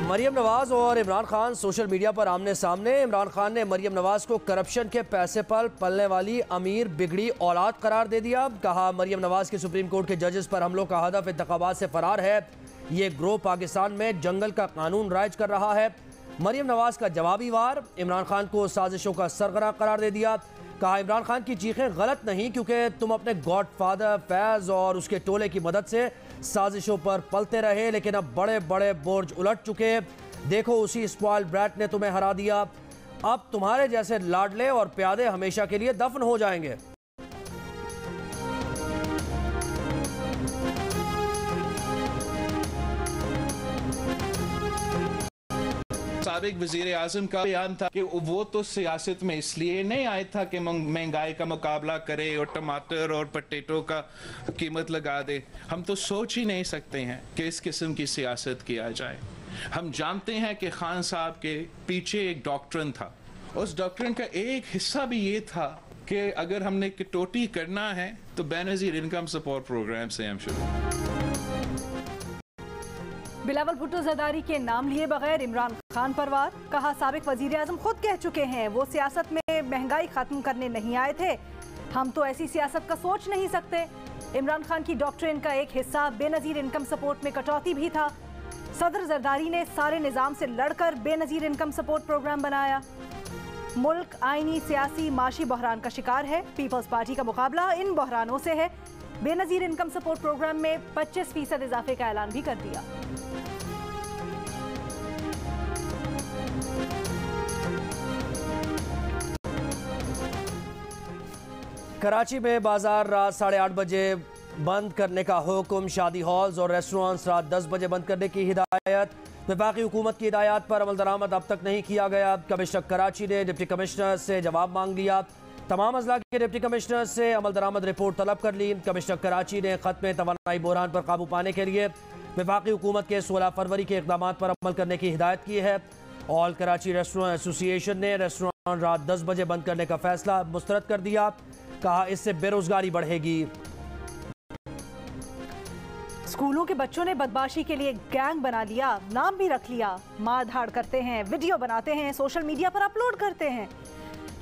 मरियम नवाज और Imran Khan social media पर आमने सामने। इमरान खान ने मरियम नवाज को करप्शन के पैसे पर पलने वाली अमीर बिगड़ी औलाद करार दे दिया। कहा, मरियम नवाज के सुप्रीम कोर्ट के जजेस पर हमलों का हदफ इंतखाबात से फरार है। ये ग्रोह पाकिस्तान में जंगल का कानून राइज कर रहा है। मरियम नवाज का जवाबी वार, इमरान खान को साजिशों का सरगना करार दे दिया। कहा, इमरान खान की चीखें गलत नहीं, क्योंकि तुम अपने गॉडफादर फैज़ और उसके टोले की मदद से साजिशों पर पलते रहे, लेकिन अब बड़े बड़े बोर्ड उलट चुके। देखो, उसी स्पॉइल ब्रैट ने तुम्हें हरा दिया। अब तुम्हारे जैसे लाडले और प्यादे हमेशा के लिए दफन हो जाएंगे। साबिक वजीर आजम का बयान था कि वो तो सियासत में इसलिए नहीं आया था कि महंगाई का मुकाबला करे और टमाटर और पटेटो का कीमत लगा दे। हम तो सोच ही नहीं सकते हैं कि इस किस्म की सियासत किया जाए। हम जानते हैं कि खान साहब के पीछे एक डॉक्ट्रिन था। उस डॉक्ट्रिन का एक हिस्सा भी ये था कि अगर हमने कटौती करना है तो बेनज़ीर इनकम सपोर्ट प्रोग्राम से हम शुरू। बिलावल भुट्टो जरदारी के नाम लिए बगैर इमरान खान पर वार। कहा, साबिक वजीर आजम खुद कह चुके हैं वो सियासत में महंगाई खत्म करने नहीं आए थे। हम तो ऐसी सियासत का सोच नहीं सकते। इमरान खान की डॉक्ट्रिन का एक हिस्सा बेनजीर इनकम सपोर्ट में कटौती भी था। सदर जरदारी ने सारे निज़ाम से लड़कर बेनजीर इनकम सपोर्ट प्रोग्राम बनाया। मुल्क आईनी, सियासी, माशी बहरान का शिकार है। पीपल्स पार्टी का मुकाबला इन बहरानों से है। बेनजीर इनकम सपोर्ट प्रोग्राम में 25% इजाफे का ऐलान भी कर दिया। कराची में बाजार रात 8:30 बजे बंद करने का हुक्म। शादी हॉल्स और रेस्टोरेंट्स रात 10 बजे बंद करने की हिदायत। वफाकी हुकूमत की हिदायत पर अमल दरामद अब तक नहीं किया गया। कमिश्नर कराची ने डिप्टी कमिश्नर से जवाब मांग लिया। तमाम अजला के डिप्टी कमिश्नर से अमल दरामद रिपोर्ट तलब कर ली। कमिश्नर कराची ने खत में तवानाई बहरान पर काबू पाने के लिए वफाकी हुकूमत के 16 फरवरी के इक़दाम पर अमल करने की हिदायत की है। ऑल कराची रेस्टोरेंट एसोसिएशन ने रेस्टोरेंट रात 10 बजे बंद करने का फैसला मुस्तरद कर दिया। कहा, इससे बेरोजगारी बढ़ेगी। स्कूलों के बच्चों ने बदमाशी के लिए गैंग बना लिया, नाम भी रख लिया। मार धाड़ करते हैं, वीडियो बनाते हैं, सोशल मीडिया पर अपलोड करते हैं।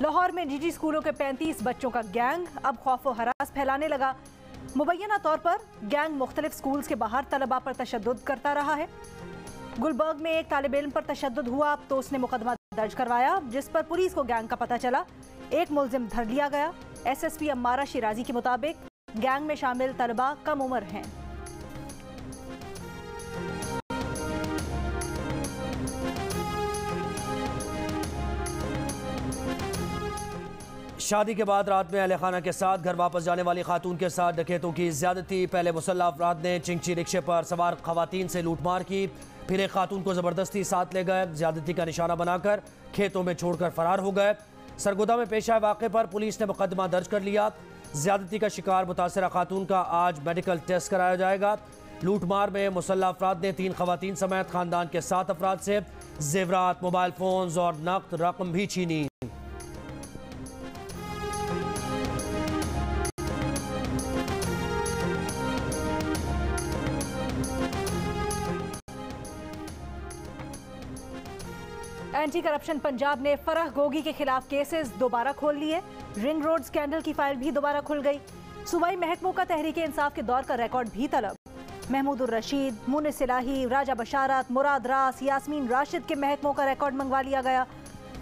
लाहौर में निजी स्कूलों के 35 बच्चों का गैंग अब खौफ व हरास फैलाने लगा। मुबैना तौर पर गैंग मुख्तलिफ स्कूल्स के बाहर तलबा पर तशद्दुद करता रहा है। गुलबर्ग में एक तालिब इल्म पर तशद्दुद हुआ तो उसने मुकदमा दर्ज करवाया, जिस पर पुलिस को गैंग का पता चला। एक मुलजिम धर लिया गया। SSP अम्मारा शिराजी के मुताबिक गैंग में शामिल तलबा कम उम्र हैं। शादी के बाद रात में अहले खाना के साथ घर वापस जाने वाली खातून के साथ डकैतों की ज्यादती। पहले मुसल्लह अफराद ने चिंची रिक्शे पर सवार खवातीन से लूटमार की, फिर एक खातून को जबरदस्ती साथ ले गए, ज्यादती का निशाना बनाकर खेतों में छोड़कर फरार हो गए। सरगोदा में पेश आए वाक़े पर पुलिस ने मुकदमा दर्ज कर लिया। ज्यादती का शिकार मुतासरा खातून का आज मेडिकल टेस्ट कराया जाएगा। लूटमार में मुसल्लह अफराद ने 3 खवातीन समेत खानदान के 7 अफराद से जेवरात, मोबाइल फोन्स और नकद रकम भी छीनी। एंटी करप्शन पंजाब ने फरह गोगी के खिलाफ केसेस दोबारा खोल लिए। रिंग रोड स्कैंडल की फाइल भी दोबारा खुल गई। सूबाई महकमों का तहरीक इंसाफ के दौर का रिकॉर्ड भी तलब। महमूदुर रशीद, मुनिस इलाही, राजा बशारत, मुराद रास, यास्मीन राशिद के महकमों का रिकॉर्ड मंगवा लिया गया।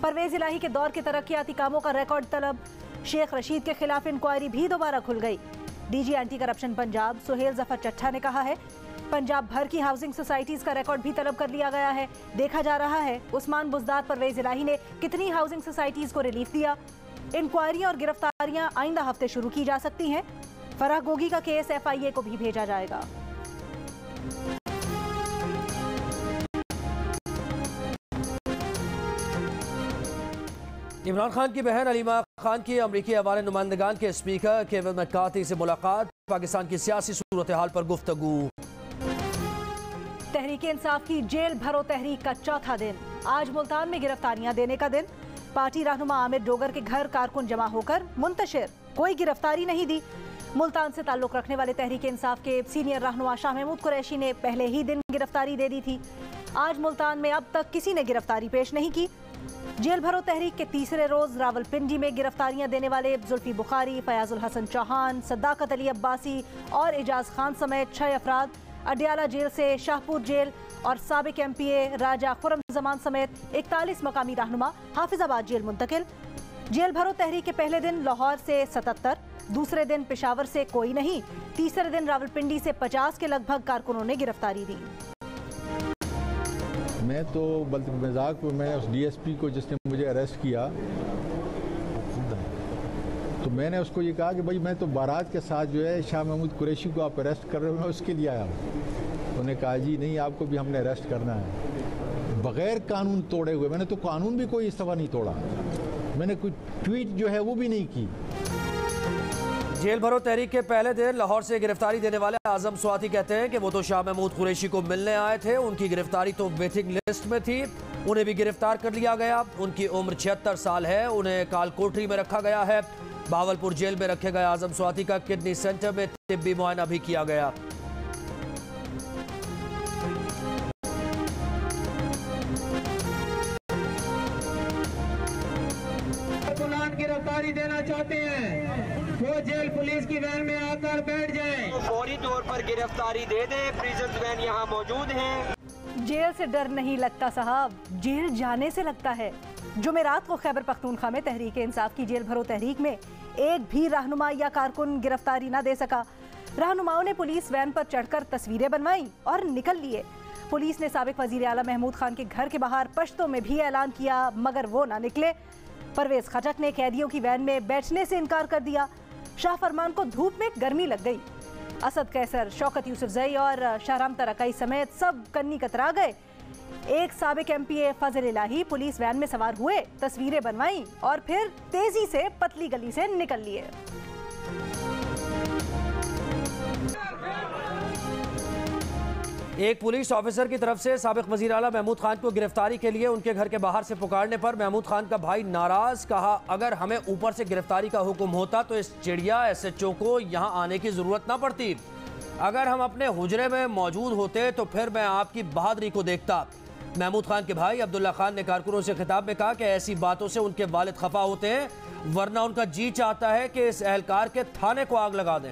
परवेज इलाही के दौर के तरक्याती कामों का रिकॉर्ड तलब। शेख रशीद के खिलाफ इंक्वायरी भी दोबारा खुल गई। DG anti corruption Punjab Suhail Zafar Chattha ने कहा है, पंजाब भर की हाउसिंग सोसाइटीज का रिकॉर्ड भी तलब कर लिया गया है। देखा जा रहा है उस्मान बुज़दार, परवेज इलाही ने कितनी हाउसिंग सोसाइटीज को रिलीफ दिया। इंक्वायरियां और गिरफ्तारियां आइंदा हफ्ते शुरू की जा सकती हैं। फराह गोगी का केस FIA को भी भेजा जाएगा। इमरान खान की बहन अलीमा खान की अमरीकी अवान नुमाइंदगान के स्पीकर केविन मैकार्थी से मुलाकात। पाकिस्तान की सियासी सूरत हाल पर गुफ्तगू। तहरीक इंसाफ की जेल भरो तहरीक का चौथा दिन। आज मुल्तान में गिरफ्तारियां देने का दिन। पार्टी रहनुमा आमिर डोगर के घर कारकुन जमा होकर मुंतशिर, कोई गिरफ्तारी नहीं दी। मुल्तान से ताल्लुक रखने वाले तहरीक इंसाफ के सीनियर रहनुमा शाह महमूद कुरैशी ने पहले ही दिन गिरफ्तारी दे दी थी। आज मुल्तान में अब तक किसी ने गिरफ्तारी पेश नहीं की। जेल भरो तहरीक के तीसरे रोज रावलपिंडी में गिरफ्तारियां देने वाले जुल्फी बुखारी, फयाजुल हसन चौहान, सद्दाकत अली अब्बासी और एजाज खान समेत 6 अफराद अडियाला जेल से शाहपुर जेल और साबिक MPA राजा खुरम जमान समेत 41 मकामी रहनुमा हाफिजाबाद जेल मुंतकिल। जेल भरो तहरीक के पहले दिन लाहौर से 77, दूसरे दिन पेशावर से कोई नहीं, तीसरे दिन रावलपिंडी से 50 के लगभग कारकुनों ने गिरफ्तारी दी। मैं तो मजाक में मैं उस DSP को जिसने मुझे अरेस्ट किया तो मैंने उसको ये कहा कि भाई मैं तो बारात के साथ जो है शाह महमूद कुरैशी को आप अरेस्ट कर रहे हो, मैं उसके लिए आया हूँ। उन्होंने कहा जी नहीं, आपको भी हमने अरेस्ट करना है बगैर कानून तोड़े हुए। मैंने तो कानून भी कोई इस दफा नहीं तोड़ा, मैंने कोई ट्वीट जो है वो भी नहीं की। जेल भरो तहरीक के पहले दिन लाहौर से गिरफ्तारी देने वाले आजम स्वाति कहते हैं कि वो तो शाह महमूद कुरैशी को मिलने आए थे, उनकी गिरफ्तारी तो वेटिंग लिस्ट में थी, उन्हें भी गिरफ्तार कर लिया गया। उनकी उम्र 76 साल है, उन्हें कालकोठरी में रखा गया है। बावलपुर जेल में रखे गए आजम स्वाति का किडनी सेंटर में तिब्बी मुआयना भी किया गया। गिरफ्तारी देना चाहते हैं वो जेल पुलिस की वैन में आकर बैठ जाएं। तो फौरी तौर पर गिरफ्तारी दे दे, प्रिजन वैन यहाँ मौजूद है। जेल से डर नहीं लगता साहब, जेल जाने से लगता है। जुमेरात को खैबर पख्तूनख्वा में तहरीक इंसाफ की जेल भरो तहरीक में एक भी रहनुमा या कारकुन गिरफ्तारी न दे सका। रहनुमाओं ने पुलिस वैन पर चढ़कर तस्वीरें बनवाई और निकल लिए। पुलिस ने साबिक वजीर आला महमूद खान के घर के बाहर पश्तो में भी ऐलान किया, मगर वो ना निकले। परवेज खटक ने कैदियों की वैन में बैठने से इनकार कर दिया। शाह फरमान को धूप में गर्मी लग गई। असद कैसर, शौकत यूसुफजई और शाहराम तरकाई समेत सब कन्नी कतरा गए। एक साबिक MPA फजल इलाही पुलिस वैन में सवार हुए, तस्वीरें बनवाई और फिर तेजी से पतली गली से निकल लिए। एक पुलिस ऑफिसर की तरफ से साबिक वजीर आला महमूद खान को गिरफ्तारी के लिए उनके घर के बाहर से पुकारने पर महमूद खान का भाई नाराज। कहा, अगर हमें ऊपर से गिरफ्तारी का हुक्म होता तो इस चिड़िया SHO को यहाँ आने की जरूरत ना पड़ती। अगर हम अपने हुजरे में मौजूद होते तो फिर मैं आपकी बहादुरी को देखता। महमूद खान के भाई अब्दुल्ला खान ने कारकुनों से खिताब में कहा कि ऐसी बातों से उनके वालिद खफा होते हैं, वरना उनका जी चाहता है कि इस एहलकार के थाने को आग लगा दें।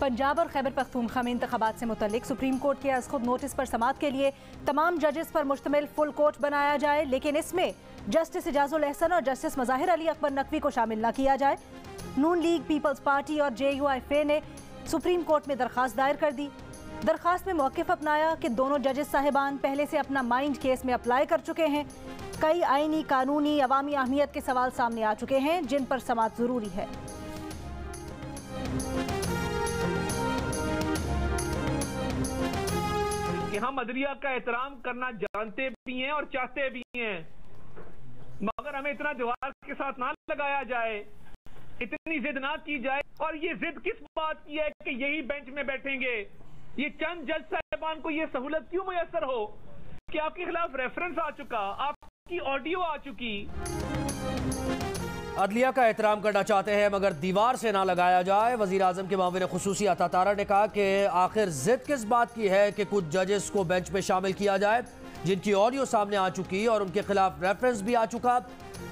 पंजाब और खैबर पख्तूनख्वा में इंतखाबात से मुतल्लिक सुप्रीम कोर्ट के खुद नोटिस पर समाअत के लिए तमाम जजेस पर मुश्तमिल फुल कोर्ट बनाया जाए, लेकिन इसमें जस्टिस एजाजुल एहसन और जस्टिस मज़ाहिर अली अकबर नकवी को शामिल न किया जाए। नून लीग, पीपल्स पार्टी और JUIFA ने सुप्रीम कोर्ट में दरख्वास्त दायर कर दी। दरख्वास्त में मौक़िफ़ अपनाया कि दोनों जजेस साहिबान पहले से अपना माइंड केस में अप्लाई कर चुके हैं। कई आइनी, कानूनी, अवामी अहमियत के सवाल सामने आ चुके हैं जिन पर समाअत ज़रूरी है। कि हम अदलिया का एहतराम करना जानते भी हैं और चाहते भी हैं, मगर हमें इतना दीवार के साथ ना लगाया जाए, इतनी जिद ना की जाए। और ये जिद किस बात की है कि यही बेंच में बैठेंगे? ये चंद जज साहिबान को ये सहूलत क्यों मुयस्सर हो कि आपके खिलाफ रेफरेंस आ चुका, आपकी ऑडियो आ चुकी। अदलिया का एहतराम करना चाहते हैं मगर दीवार से ना लगाया जाए। वजीर आजम के मामले खुसूसी अता तारा ने कहा कि आखिर जिद किस बात की है कि कुछ जजेस को बेंच में शामिल किया जाए जिनकी ऑडियो सामने आ चुकी और उनके खिलाफ रेफरेंस भी आ चुका।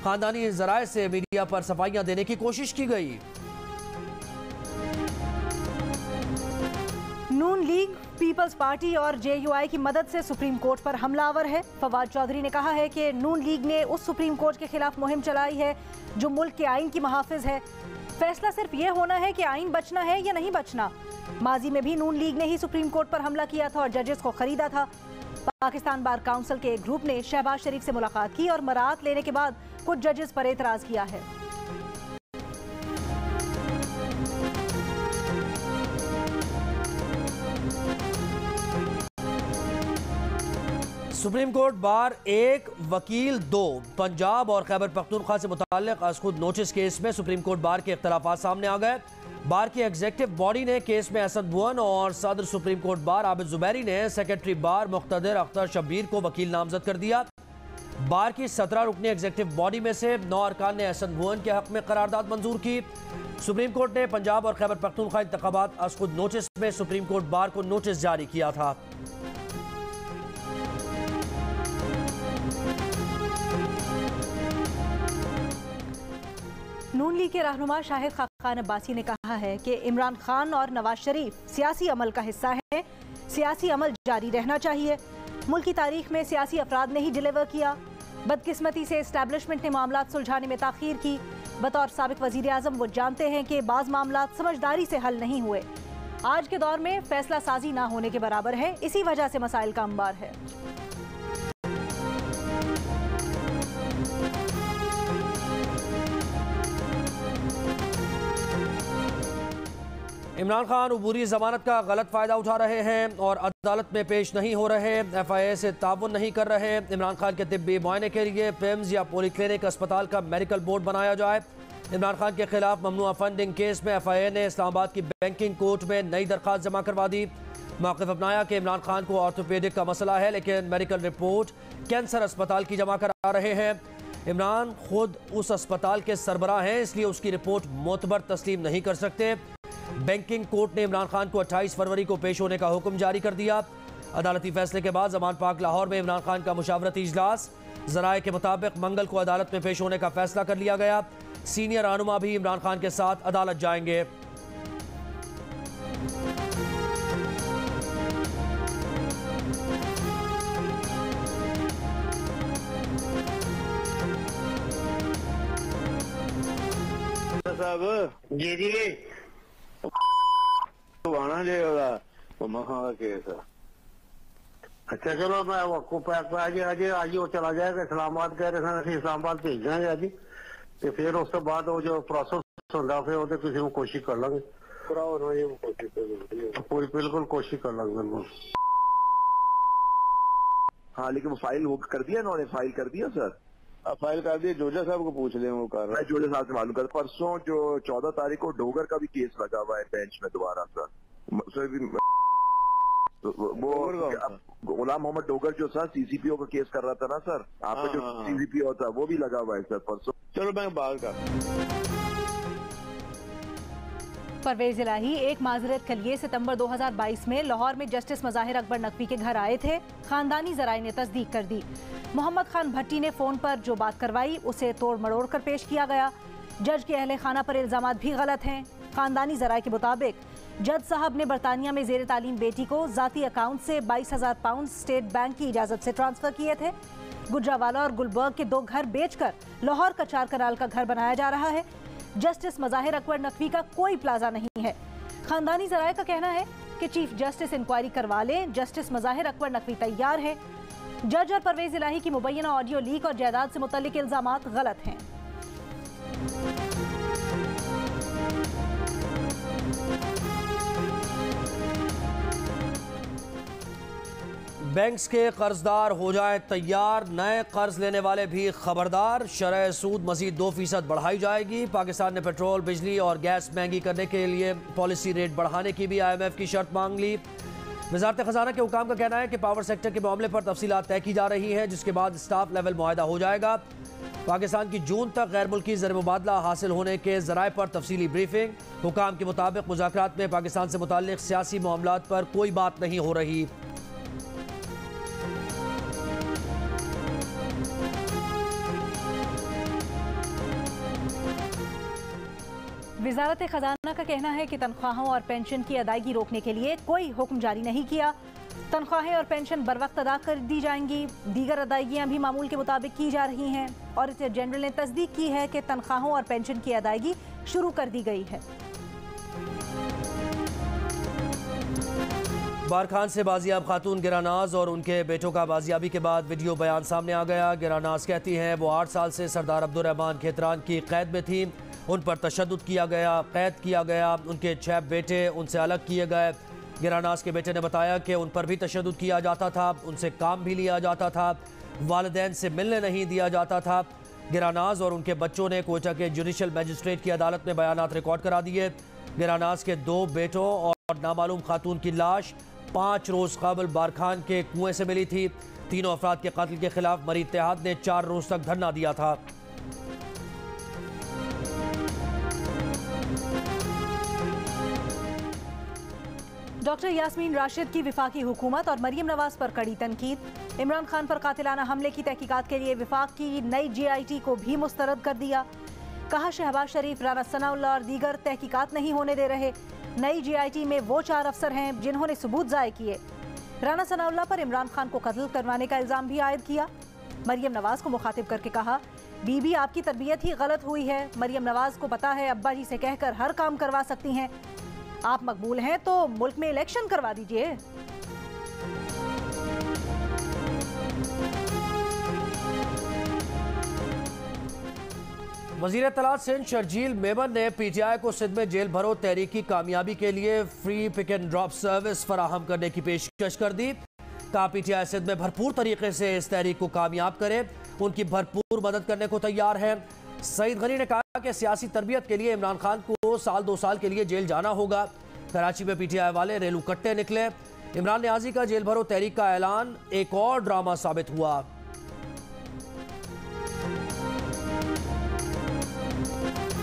खानदानी जराए से मीडिया पर सफाइयां देने की कोशिश की गई। नून लीग, पीपल्स पार्टी और JUI की मदद से सुप्रीम कोर्ट पर हमलावर है। फवाद चौधरी ने कहा है कि नून लीग ने उस सुप्रीम कोर्ट के खिलाफ मुहिम चलाई है जो मुल्क के आइन की मुहाफिज है। फैसला सिर्फ ये होना है कि आइन बचना है या नहीं बचना। माजी में भी नून लीग ने ही सुप्रीम कोर्ट पर हमला किया था और जजेस को खरीदा था। पाकिस्तान बार काउंसिल के एक ग्रुप ने शहबाज शरीफ से मुलाकात की और मराहत लेने के बाद कुछ जजेस पर एतराज किया है। सुप्रीम कोर्ट बार 1 वकील 2 पंजाब और खैबर पख्तूनख्वा से मुताल्लिक खुद नोटिस केस में सुप्रीम कोर्ट बार के इख्तलाफात सामने आ गए। बार की एग्जीक्यूटिव बॉडी ने केस में असद भुवन और सदर supreme court bar Abid Zubairi ने सेक्रेटरी बार मुख्तदिर अख्तर शब्बीर को वकील नामजद कर दिया। बार की 17 रुकनी एग्जीक्यूटिव बॉडी में से 9 अरकान ने एहसन भुवन के हक में करारदाद मंजूर की। सुप्रीम कोर्ट ने पंजाब और खैबर पख्तूनख्वा इंतखाबात अज खुद नोटिस में सुप्रीम कोर्ट बार को नोटिस जारी किया था। नून लीग के रहनुमा शाहिद खाकान अब्बासी ने कहा है कि इमरान खान और नवाज शरीफ सियासी अमल का हिस्सा है। सियासी अमल जारी रहना चाहिए। मुल्क की तारीख में सियासी अफराद ने ही डिलीवर किया। बदकिस्मती से इस्टेब्लिशमेंट ने मामला सुलझाने में ताखीर की। बतौर साबिक वजीर आजम वो जानते हैं कि बाज़ मामला समझदारी से हल नहीं हुए। आज के दौर में फैसला साजी ना होने के बराबर है। इसी वजह से मसाइल का अंबार है। इमरान खान अबूरी जमानत का गलत फ़ायदा उठा रहे हैं और अदालत में पेश नहीं हो रहे। FIA से ताउन नहीं कर रहे। इमरान खान के तिब्बी मुआयने के लिए पिम्स या पॉलीक्लिनिक अस्पताल का मेडिकल बोर्ड बनाया जाए। इमरान खान के खिलाफ ममनुआ फंडिंग केस में FIA ने इस्लामाबाद की बैंकिंग कोर्ट में नई दरख्वास्त जमा करवा दी। मौक़िफ़ अपनाया कि इमरान खान को ऑर्थोपेडिक का मसला है, लेकिन मेडिकल रिपोर्ट कैंसर अस्पताल की जमा करा रहे हैं। इमरान खुद उस अस्पताल के सरबराह हैं, इसलिए उसकी रिपोर्ट मोतबर तस्लीम नहीं कर सकते। बैंकिंग कोर्ट ने इमरान खान को 28 फरवरी को पेश होने का हुक्म जारी कर दिया। अदालती फैसले के बाद जमान पार्क लाहौर में इमरान खान का मुशावरती इजलास। ज़राए के मुताबिक मंगल को अदालत में पेश होने का फैसला कर लिया गया। सीनियर रहनुमा भी इमरान खान के साथ अदालत जाएंगे। साहब जी जी आना जो महा का केस है। अच्छा चलो मैं आपको आज वो चला जाएगा इस्लामाबाद। कह रहे थे इस्लामाबाद भेज देंगे आज, तो फिर उस तो बाद वो जो प्रोसेस होगा फिर वो किसी को कोशिश कर लेंगे। पूरी बिल्कुल कोशिश कर लेंगे बिल्कुल। हाँ लेकिन वो फाइल वो कर दिया इन्होंने, फाइल कर दिया सर। फाइल कर दिया। जोजा साहब को पूछ ले, वो कर रहा है। जोजा साहब से मालूम कर। परसों जो 14 तारीख को डोगर का भी केस लगा हुआ है बेंच में दोबारा सर। वो गुलाम मोहम्मद डोगर जो सर CCPO का केस कर रहा था ना सर, आपका जो CCPO था वो भी लगा हुआ है सर परसों। चलो मैं बात कर। परवेज इलाही एक माजरत के लिए सितंबर 2022 में लाहौर में जस्टिस मज़ाहिर अकबर नकवी के घर आए थे। खानदानी जराए ने तस्दीक कर दी। मोहम्मद खान भट्टी ने फोन पर जो बात करवाई उसे तोड़ मड़ोड़ कर पेश किया गया। जज के अहले खाना पर इल्जाम भी गलत हैं। खानदानी जराए के मुताबिक जज साहब ने बरतानिया में जेर तालीम बेटी को जाती अकाउंट से 22,000 पाउंड स्टेट बैंक की इजाजत से ट्रांसफर किए थे। गुजरावाला और गुलबर्ग के 2 घर बेचकर लाहौर का 4 कनाल का घर बनाया जा रहा है। जस्टिस मज़ाहिर अकबर नकवी का कोई प्लाजा नहीं है। खानदानी जराए का कहना है कि चीफ जस्टिस इंक्वायरी करवा लें। जस्टिस मज़ाहिर अकबर नकवी तैयार है। जज और परवेज इलाही की मुबैना ऑडियो लीक और जायदाद से मुतल्लिक इल्जामात गलत हैं। बैंक्स के कर्जदार हो जाएं तैयार, नए कर्ज लेने वाले भी खबरदार। शरह सूद मजीद 2% बढ़ाई जाएगी। पाकिस्तान ने पेट्रोल, बिजली और गैस महंगी करने के लिए पॉलिसी रेट बढ़ाने की भी IMF की शर्त मांग ली। वज़ारत ख़जाना के हुकाम का कहना है कि पावर सेक्टर के मामले पर तफसीलात तय की जा रही हैं, जिसके बाद स्टाफ लेवल मुआहदा हो जाएगा। पाकिस्तान की जून तक गैर मुल्की ज़र मुबादला हासिल होने के ज़राए पर तफसीली ब्रीफिंग। हुकाम के मुताबिक मुज़ाकरात में पाकिस्तान से मुताल्लिक़ सियासी मामलात पर कोई बात नहीं हो रही। वज़ारत ख़जाना का कहना है कि तनख्वाहों और पेंशन की अदायगी रोकने के लिए कोई हुक्म जारी नहीं किया। तनख्वाहें और पेंशन बर वक्त अदा कर दी जाएंगी। दीगर अदायगियाँ भी मामूल के मुताबिक की जा रही हैं। ऑडिटर जनरल ने तस्दीक की है कि तनख्वाहों और पेंशन की अदायगी शुरू कर दी गई है। बारखान से बाजियाब खातून गिरानाज और उनके बेटों का बाजियाबी के बाद वीडियो बयान सामने आ गया। गिरानाज कहती हैं वो 8 साल से सरदार अब्दुर्रहमान खेतरान की कैद में थी। उन पर तशद्दुद किया गया, कैद किया गया। उनके 6 बेटे उनसे अलग किए गए। गिरानाज के बेटे ने बताया कि उन पर भी तशद्दुद किया जाता था, उनसे काम भी लिया जाता था, वालिदैन से मिलने नहीं दिया जाता था। गिरानाज और उनके बच्चों ने कोयटा के जुडिशल मजिस्ट्रेट की अदालत में बयानात रिकॉर्ड करा दिए। गिरानाज के 2 बेटों और नामालूम खातून की लाश 5 रोज़ कबल बारखान के कुएं से मिली थी। तीनों अफराद के कत्ल के खिलाफ मरी इत्तेहाद ने 4 रोज तक धरना दिया था। डॉक्टर यास्मीन राशिद की विफाकी हुकूमत और मरियम नवाज पर कड़ी तनकीद। इमरान खान पर कातिलाना हमले की तहकीकात के लिए विफाक की नई GIT को भी मुस्तरद कर दिया। कहा शहबाज शरीफ, राना सनाउल्लाह और दीगर तहकीकात नहीं होने दे रहे। नई GIT में वो 4 अफसर हैं जिन्होंने सबूत ज़ाय किए। राना सनाउल्लाह पर इमरान खान को कत्ल करवाने का इल्ज़ाम भी आयद किया। मरियम नवाज को मुखातिब करके कहा, बीबी आपकी तरबियत ही गलत हुई है। मरियम नवाज को पता है अब्बा जी से कहकर हर काम करवा सकती हैं। आप मकबूल हैं तो मुल्क में इलेक्शन करवा दीजिए। वज़ीर इत्तलात सिंध शर्जील मेमन ने PTI को सिंध में जेल भरो तहरीक की कामयाबी के लिए free pick and drop service फराहम करने की पेशकश कर दी। कहा PTI सिंध में भरपूर तरीके से इस तहरीक को कामयाब करे, उनकी भरपूर मदद करने को तैयार है। सईद गनी ने कहा कि सियासी तरबियत के लिए इमरान खान को 2 साल के लिए जेल जाना होगा। कराची में PTI वाले रेलू कट्टे निकले। इमरान न्याजी का जेल भरो तहरीक का ऐलान एक और ड्रामा साबित हुआ।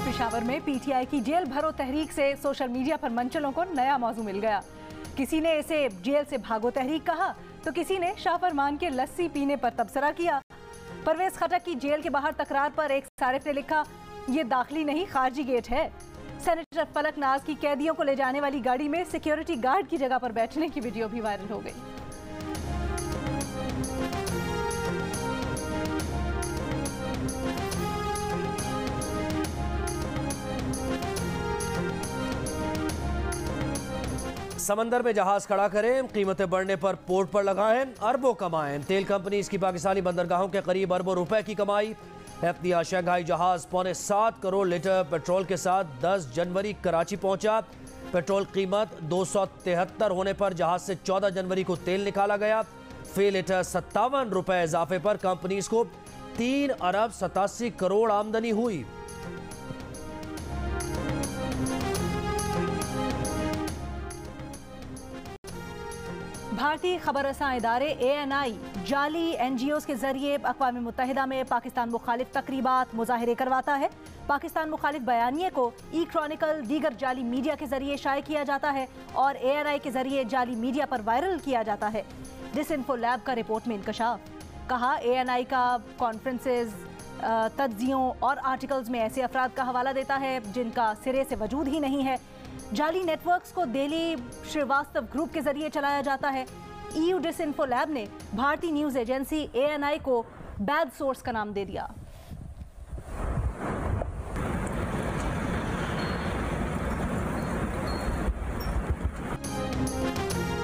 पेशावर में PTI की जेल भरो तहरीक से सोशल मीडिया पर मंचलों को नया मौजू मिल गया। किसी ने इसे जेल से भागो तहरीक कहा तो किसी ने शाह फरमान के लस्सी पीने पर तबसरा किया। परवेज खटक की जेल के बाहर तकरार पर एक सारिफ ने लिखा, ये दाखिली नहीं खारजी गेट है। सेनेटर फलक नाज की कैदियों को ले जाने वाली गाड़ी में सिक्योरिटी गार्ड की जगह पर बैठने की वीडियो भी वायरल हो गई। समंदर में जहाज खड़ा करें, कीमतें बढ़ने पर पोर्ट पर लगाएं, अरबों कमाएं। तेल कंपनी इसकी पाकिस्तानी बंदरगाहों के करीब अरबों रुपए की कमाई। एफ्तिया शंघाई जहाज 7.25 करोड़ लीटर पेट्रोल के साथ 10 जनवरी कराची पहुंचा। पेट्रोल कीमत 273 होने पर जहाज से 14 जनवरी को तेल निकाला गया। फी लीटर 57 रुपए इजाफे पर कंपनीज को 3 अरब 87 करोड़ आमदनी हुई। भारतीय खबररसां इदारे ANI जाली NGOs के जरिए अक़वाम मुत्तहिदा में पाकिस्तान मुखालिफ तकरीबात मुजाहिरे करवाता है। पाकिस्तान मुखालिफ बयानिए को क्रॉनिकल दीगर जाली मीडिया के जरिए शाये किया जाता है और ANI के जरिए जाली मीडिया पर वायरल किया जाता है। डिसइंफो लैब का रिपोर्ट में इंकशाफ। कहा ANI का कॉन्फ्रेंसेज, तज्जियों और आर्टिकल्स में ऐसे अफराद का हवाला देता है जिनका सिरे से वजूद ही नहीं है। जाली नेटवर्क्स को दिल्ली श्रीवास्तव ग्रुप के जरिए चलाया जाता है। EU डिसइंफो लैब ने भारतीय न्यूज एजेंसी ANI को बैड सोर्स का नाम दे दिया।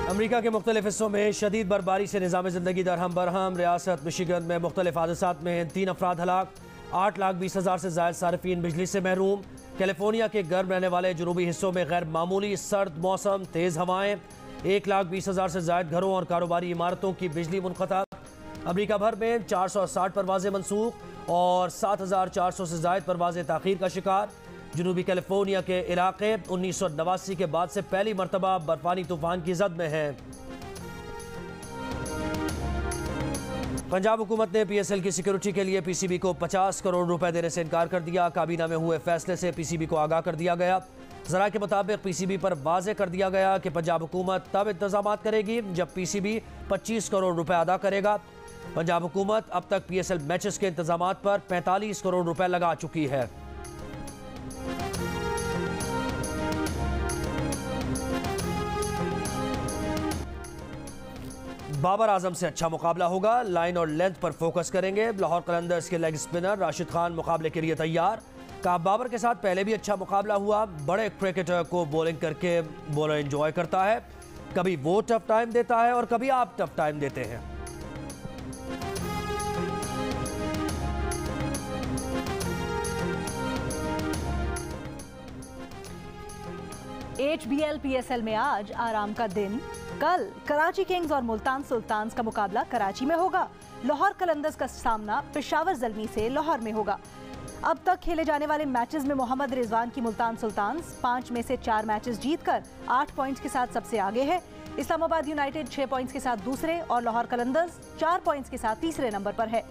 अमेरिका के मुख्तलिफ हिस्सों में शदीद बर्फबारी से निज़ाम ज़िंदगी दरहम बरहम। रियासत मिशिगन में मुख्तलिफ हादसात में 3 अफराद हलाक। 8,20,000 से ज़ायद सारिफीन बिजली से महरूम। कैलिफोर्निया के गर्म रहने वाले जुनूबी हिस्सों में गैर मामूली सर्द मौसम, तेज़ हवाएं। 1,20,000 से ज़ायद घरों और कारोबारी इमारतों की बिजली मुनक़ता। अमेरिका भर में 460 परवाज़ें मनसूख और 7,400 से ज़ायद परवाज़ें ताख़ीर का शिकार। जुनूबी कैलिफोर्निया के इलाके 1989 के बाद से पहली मरतबा बर्फानी तूफान की जद में हैं। पंजाब हुकूमत ने PSL की सिक्योरिटी के लिए PCB को 50 करोड़ रुपए देने से इनकार कर दिया। काबीना में हुए फैसले से PCB को आगाह कर दिया गया। ज़रा के मुताबिक PCB पर वाज़े कर दिया गया कि पंजाब हुकूमत तब इंतजाम करेगी जब PCB 25 करोड़ रुपए अदा करेगा। पंजाब हुकूमत अब तक PSL मैचेस के इंतजाम पर 45 करोड़ रुपए लगा चुकी है। बाबर आजम से अच्छा मुकाबला होगा, लाइन और लेंथ पर फोकस करेंगे। लाहौर कलंदर्स के लेग स्पिनर राशिद खान मुकाबले के लिए तैयार। कहा बाबर के साथ पहले भी अच्छा मुकाबला हुआ। बड़े क्रिकेटर को बॉलिंग करके बॉलर एंजॉय करता है। कभी वो टफ टाइम देता है और कभी आप टफ टाइम देते हैं। HBL PSL में आज आराम का दिन। कल कराची किंग्स और मुल्तान सुल्तान्स का मुकाबला कराची में होगा। लाहौर कलंदर्स का सामना पेशावर ज़ल्मी से लाहौर में होगा। अब तक खेले जाने वाले मैचेस में मोहम्मद रिजवान की मुल्तान सुल्तान्स 5 में से 4 मैचेस जीतकर 8 पॉइंट्स के साथ सबसे आगे है। इस्लामाबाद यूनाइटेड 6 पॉइंट्स के साथ दूसरे और लाहौर कलंदर्स 4 पॉइंट्स के साथ तीसरे नंबर पर है।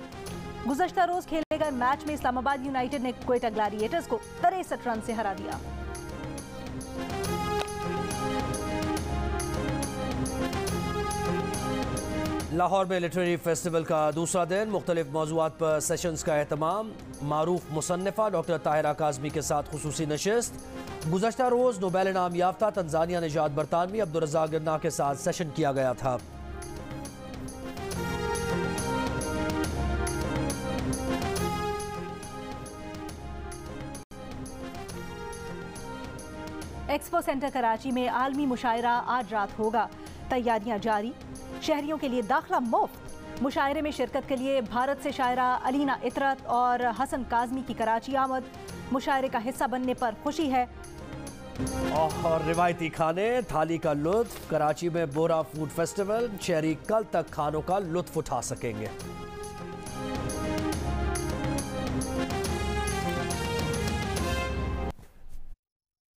गुज़श्ता रोज खेले गए मैच में इस्लामाबाद यूनाइटेड ने क्वेटा ग्लैडिएटर्स को 63 रन से हरा दिया। लाहौर में लिटरेरी फेस्टिवल का दूसरा दिन, मुख्तलिफ मौज़ूआत पर सेशंस का एहतमाम। मारूफ मुसन्निफा डॉक्टर ताहिरा काज़मी के साथ खुसूसी नशिस्त। गुज़श्ता रोज़ नोबेल इनाम याफ्ता तंजानिया निजात बरतानवी अब्दुर्रज़ाक गिरना के साथ सेशन किया गया था। एक्सपो सेंटर कराची में आलमी मुशायरा आज रात होगा। तैयारियां जारी, शहरियों के लिए दाखिला मुफ्त। मुशायरे में शिरकत के लिए भारत से शायरा अलीना इतरत और हसन काज़मी की कराची आमद। मुशायरे का हिस्सा बनने पर खुशी है। और रिवायती खाने, थाली का लुत्फ। कराची में बोरा फूड फेस्टिवल, शहरी कल तक खानों का लुत्फ उठा सकेंगे।